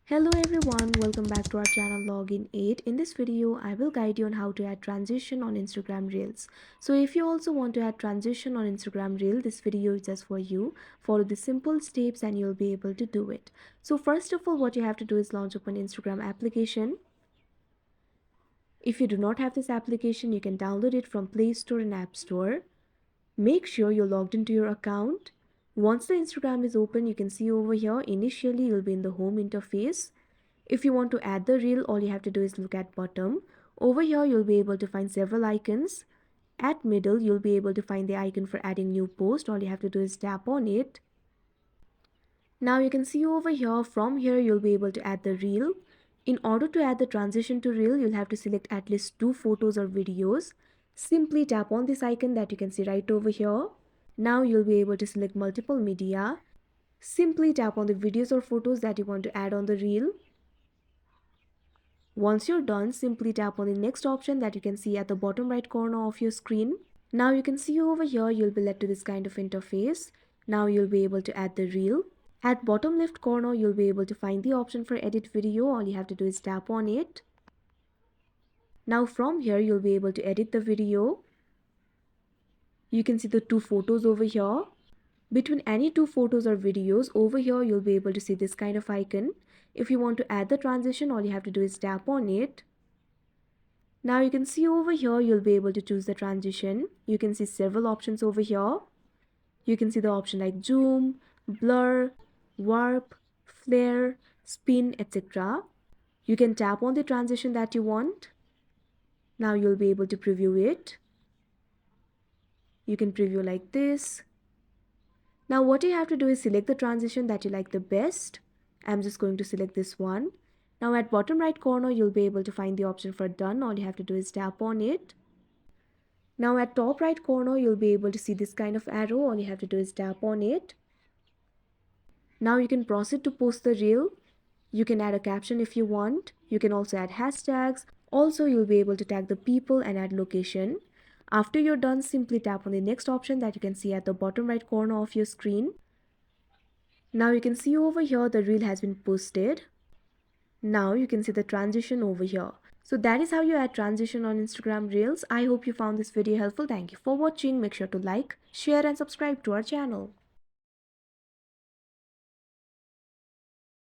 Hello everyone, welcome back to our channel Login 8. In this video, I will guide you on how to add transition on Instagram Reels. So if you also want to add transition on Instagram Reel, this video is just for you. Follow the simple steps and you'll be able to do it. So first of all, what you have to do is launch up an Instagram application. If you do not have this application, you can download it from Play Store and App Store. Make sure you're logged into your account. Once the Instagram is open, you can see over here, initially you'll be in the home interface. If you want to add the reel, all you have to do is look at bottom. Over here, you'll be able to find several icons. At middle, you'll be able to find the icon for adding new post. All you have to do is tap on it. Now you can see over here, from here, you'll be able to add the reel. In order to add the transition to reel, you'll have to select at least 2 photos or videos. Simply tap on this icon that you can see right over here. Now you'll be able to select multiple media. Simply tap on the videos or photos that you want to add on the reel. Once you're done, simply tap on the next option that you can see at the bottom right corner of your screen. Now you can see over here, you'll be led to this kind of interface. Now you'll be able to add the reel. At bottom left corner, you'll be able to find the option for edit video. All you have to do is tap on it. Now from here, you'll be able to edit the video. You can see the 2 photos over here. Between any 2 photos or videos, over here you'll be able to see this kind of icon. If you want to add the transition, all you have to do is tap on it. Now you can see over here, you'll be able to choose the transition. You can see several options over here. You can see the option like zoom, blur, warp, flare, spin, etc. You can tap on the transition that you want. Now you'll be able to preview it. You can preview like this. Now what you have to do is select the transition that you like the best. I'm just going to select this one. Now at bottom right corner, you'll be able to find the option for done. All you have to do is tap on it. Now at top right corner, you'll be able to see this kind of arrow. All you have to do is tap on it. Now you can proceed to post the reel. You can add a caption if you want. You can also add hashtags. Also, you'll be able to tag the people and add location. After you're done, simply tap on the next option that you can see at the bottom right corner of your screen. Now you can see over here the reel has been posted. Now you can see the transition over here. So that is how you add transition on Instagram Reels. I hope you found this video helpful. Thank you for watching. Make sure to like, share and subscribe to our channel.